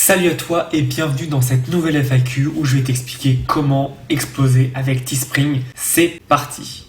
Salut à toi et bienvenue dans cette nouvelle FAQ où je vais t'expliquer comment exploser avec Teespring. C'est parti!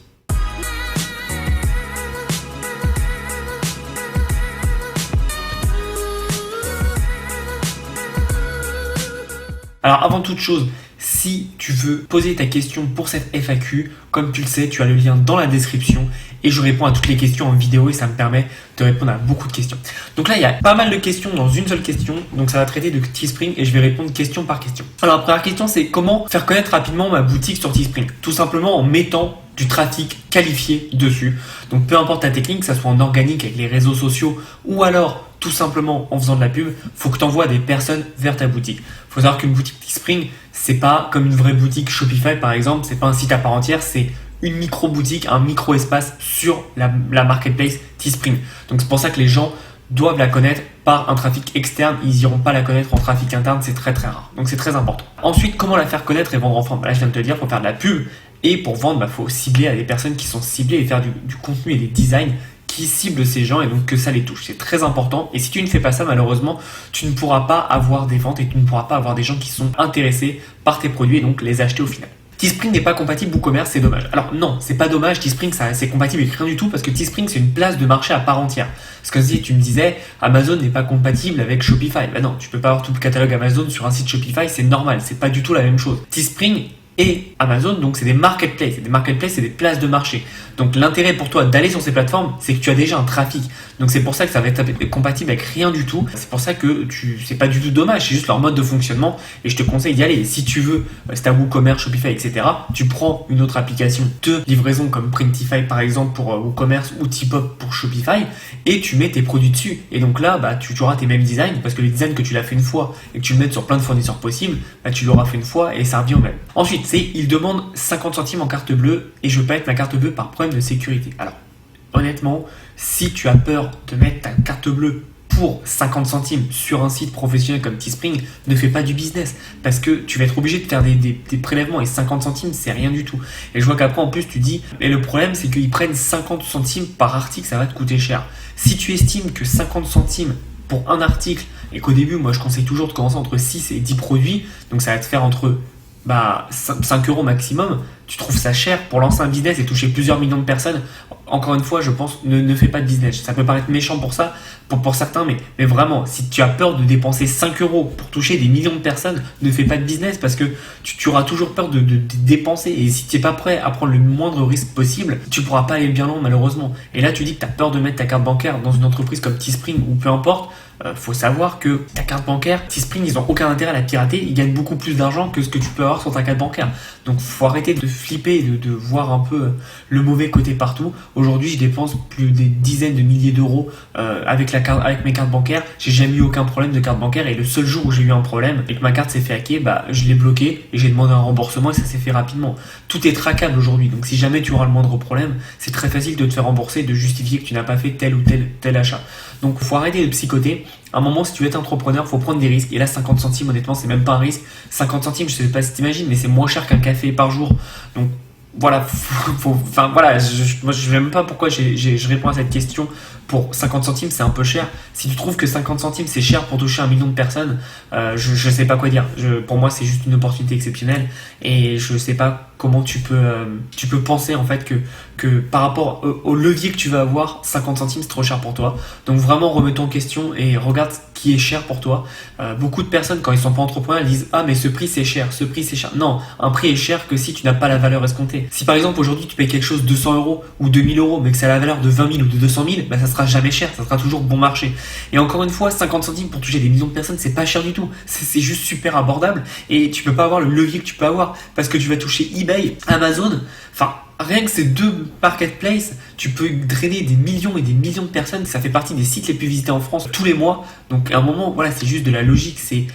Alors avant toute chose, si tu veux poser ta question pour cette FAQ, comme tu le sais, tu as le lien dans la description et je réponds à toutes les questions en vidéo et ça me permet de répondre à beaucoup de questions. Donc là, il y a pas mal de questions dans une seule question, donc ça va traiter de Teespring et je vais répondre question par question. Alors la première question, c'est comment faire connaître rapidement ma boutique sur Teespring? Tout simplement en mettant du trafic qualifié dessus. Donc peu importe ta technique, que ça soit en organique avec les réseaux sociaux ou alors tout simplement en faisant de la pub, faut que tu envoies des personnes vers ta boutique. Faut savoir qu'une boutique Teespring, c'est pas comme une vraie boutique Shopify par exemple, c'est pas un site à part entière, c'est une micro-boutique, un micro-espace sur la marketplace Teespring. Donc c'est pour ça que les gens doivent la connaître par un trafic externe, ils n'iront pas la connaître en trafic interne, c'est très très rare. Donc c'est très important. Ensuite, comment la faire connaître et vendre en forme? Là je viens de te dire, faut faire de la pub et pour vendre, faut cibler à des personnes qui sont ciblées et faire du contenu et des designs qui ciblent ces gens et donc que ça les touche. C'est très important et si tu ne fais pas ça, malheureusement, tu ne pourras pas avoir des ventes et tu ne pourras pas avoir des gens qui sont intéressés par tes produits et donc les acheter au final. Teespring n'est pas compatible WooCommerce, c'est dommage. Alors non, c'est pas dommage, Teespring c'est compatible avec rien du tout parce que Teespring c'est une place de marché à part entière. Parce que si tu me disais Amazon n'est pas compatible avec Shopify, ben non, tu peux pas avoir tout le catalogue Amazon sur un site Shopify, c'est normal, c'est pas du tout la même chose. Teespring et Amazon, donc c'est des marketplaces. Des marketplaces, c'est des places de marché. Donc l'intérêt pour toi d'aller sur ces plateformes, c'est que tu as déjà un trafic. Donc c'est pour ça que ça va être compatible avec rien du tout. C'est pour ça que c'est pas du tout dommage, c'est juste leur mode de fonctionnement et je te conseille d'y aller. Si tu veux, si tu as WooCommerce, Shopify, etc., tu prends une autre application de livraison comme Printify par exemple pour WooCommerce ou Tipop pour Shopify et tu mets tes produits dessus. Et donc là, tu auras tes mêmes designs parce que les designs que tu l'as fait une fois et que tu le mets sur plein de fournisseurs possibles, tu l'auras fait une fois et ça revient au même. Ensuite, il demande 50 centimes en carte bleue et je veux pas mettre ma carte bleue par problème de sécurité. Alors, honnêtement, si tu as peur de mettre ta carte bleue pour 50 centimes sur un site professionnel comme Teespring, ne fais pas du business parce que tu vas être obligé de faire des prélèvements et 50 centimes, c'est rien du tout. Et je vois qu'après, en plus, tu dis, et le problème, c'est qu'ils prennent 50 centimes par article, ça va te coûter cher. Si tu estimes que 50 centimes pour un article et qu'au début, moi, je conseille toujours de commencer entre 6 et 10 produits, donc ça va te faire entre 5 euros maximum, tu trouves ça cher pour lancer un business et toucher plusieurs millions de personnes. Encore une fois, je pense, ne fais pas de business. Ça peut paraître méchant pour ça, pour certains, mais vraiment, si tu as peur de dépenser 5 euros pour toucher des millions de personnes, ne fais pas de business parce que tu auras toujours peur de dépenser. Et si tu n'es pas prêt à prendre le moindre risque possible, tu ne pourras pas aller bien loin malheureusement. Et là, tu dis que tu as peur de mettre ta carte bancaire dans une entreprise comme Teespring ou peu importe. Faut savoir que ta carte bancaire, Teespring, ils n'ont aucun intérêt à la pirater. Ils gagnent beaucoup plus d'argent que ce que tu peux avoir sur ta carte bancaire. Donc, faut arrêter de flipper, de voir un peu le mauvais côté partout. Aujourd'hui, je dépense plus des dizaines de milliers d'euros avec mes cartes bancaires. J'ai jamais eu aucun problème de carte bancaire et le seul jour où j'ai eu un problème et que ma carte s'est fait hacker, je l'ai bloqué et j'ai demandé un remboursement et ça s'est fait rapidement. Tout est traquable aujourd'hui. Donc, si jamais tu auras le moindre problème, c'est très facile de te faire rembourser et de justifier que tu n'as pas fait tel ou tel achat. Donc, faut arrêter de psychoter. À un moment, si tu veux être entrepreneur, faut prendre des risques. Et là, 50 centimes, honnêtement, c'est même pas un risque. 50 centimes, je sais pas si t'imagines, mais c'est moins cher qu'un café par jour. Donc, voilà, moi je ne sais même pas pourquoi je réponds à cette question. Pour 50 centimes, c'est un peu cher. Si tu trouves que 50 centimes, c'est cher pour toucher 1 million de personnes, je ne sais pas quoi dire. Pour moi, c'est juste une opportunité exceptionnelle et je ne sais pas comment tu peux penser en fait que par rapport au levier que tu vas avoir, 50 centimes, c'est trop cher pour toi. Donc vraiment, remets-toi en question et regarde ce qui est cher pour toi. Beaucoup de personnes, quand ils sont pas entrepreneurs, ils disent « Ah, mais ce prix, c'est cher, ce prix, c'est cher. » Non, un prix est cher que si tu n'as pas la valeur escomptée. Si par exemple, aujourd'hui, tu payes quelque chose 200 euros ou 2000 euros, mais que ça a la valeur de 20 000 ou de 200 000, ça sera jamais cher, ça sera toujours bon marché. Et encore une fois, 50 centimes pour toucher des millions de personnes, c'est pas cher du tout. C'est juste super abordable et tu peux pas avoir le levier que tu peux avoir parce que tu vas toucher eBay, Amazon, rien que ces deux marketplaces, tu peux drainer des millions et des millions de personnes. Ça fait partie des sites les plus visités en France tous les mois. Donc à un moment, voilà, c'est juste de la logique. C'est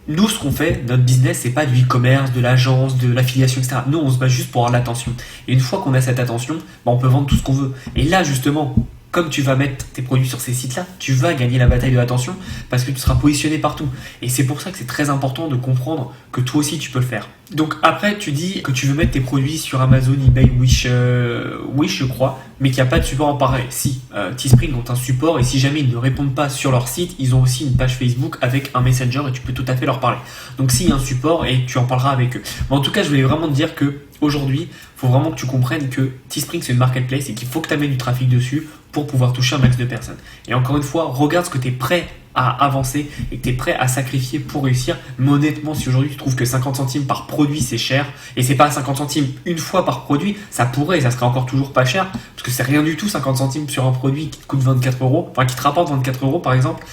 nous, ce qu'on fait, notre business, c'est pas du e-commerce, de l'agence, de l'affiliation, etc. Nous, on se bat juste pour avoir l'attention. Et une fois qu'on a cette attention, on peut vendre tout ce qu'on veut. Et là, justement, comme tu vas mettre tes produits sur ces sites-là, tu vas gagner la bataille de l'attention parce que tu seras positionné partout. Et c'est pour ça que c'est très important de comprendre que toi aussi tu peux le faire. Donc après, tu dis que tu veux mettre tes produits sur Amazon, eBay, Wish, je crois, mais qu'il n'y a pas de support en parallèle. Si, Teespring ont un support et si jamais ils ne répondent pas sur leur site, ils ont aussi une page Facebook avec un Messenger et tu peux tout à fait leur parler. Donc s'il y a un support et tu en parleras avec eux. Mais en tout cas, je voulais vraiment te dire que aujourd'hui, il faut vraiment que tu comprennes que Teespring c'est une marketplace et qu'il faut que tu amènes du trafic dessus pour pouvoir toucher un max de personnes. Et encore une fois, regarde ce que tu es prêt à avancer et que tu es prêt à sacrifier pour réussir. Mais honnêtement, si aujourd'hui tu trouves que 50 centimes par produit c'est cher, et c'est pas 50 centimes une fois par produit, ça pourrait, ça serait encore toujours pas cher, parce que c'est rien du tout 50 centimes sur un produit qui te coûte 24 euros, enfin qui te rapporte 24 euros par exemple.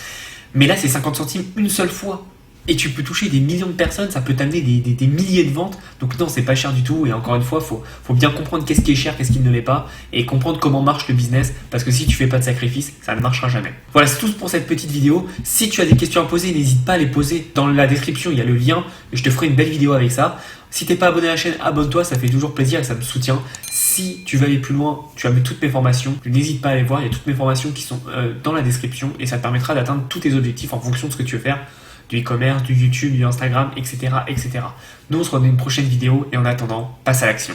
Mais là c'est 50 centimes une seule fois. Et tu peux toucher des millions de personnes, ça peut t'amener des milliers de ventes. Donc non, c'est pas cher du tout. Et encore une fois, faut bien comprendre qu'est-ce qui est cher, qu'est-ce qui ne l'est pas, et comprendre comment marche le business. Parce que si tu fais pas de sacrifice, ça ne marchera jamais. Voilà, c'est tout pour cette petite vidéo. Si tu as des questions à poser, n'hésite pas à les poser dans la description. Il y a le lien. Je te ferai une belle vidéo avec ça. Si t'es pas abonné à la chaîne, abonne-toi, ça fait toujours plaisir et ça me soutient. Si tu veux aller plus loin, tu as mis toutes mes formations. N'hésite pas à aller voir. Il y a toutes mes formations qui sont dans la description et ça te permettra d'atteindre tous tes objectifs en fonction de ce que tu veux faire. Du e-commerce, du YouTube, du Instagram, etc., etc. Nous, on se retrouve dans une prochaine vidéo et en attendant, passe à l'action.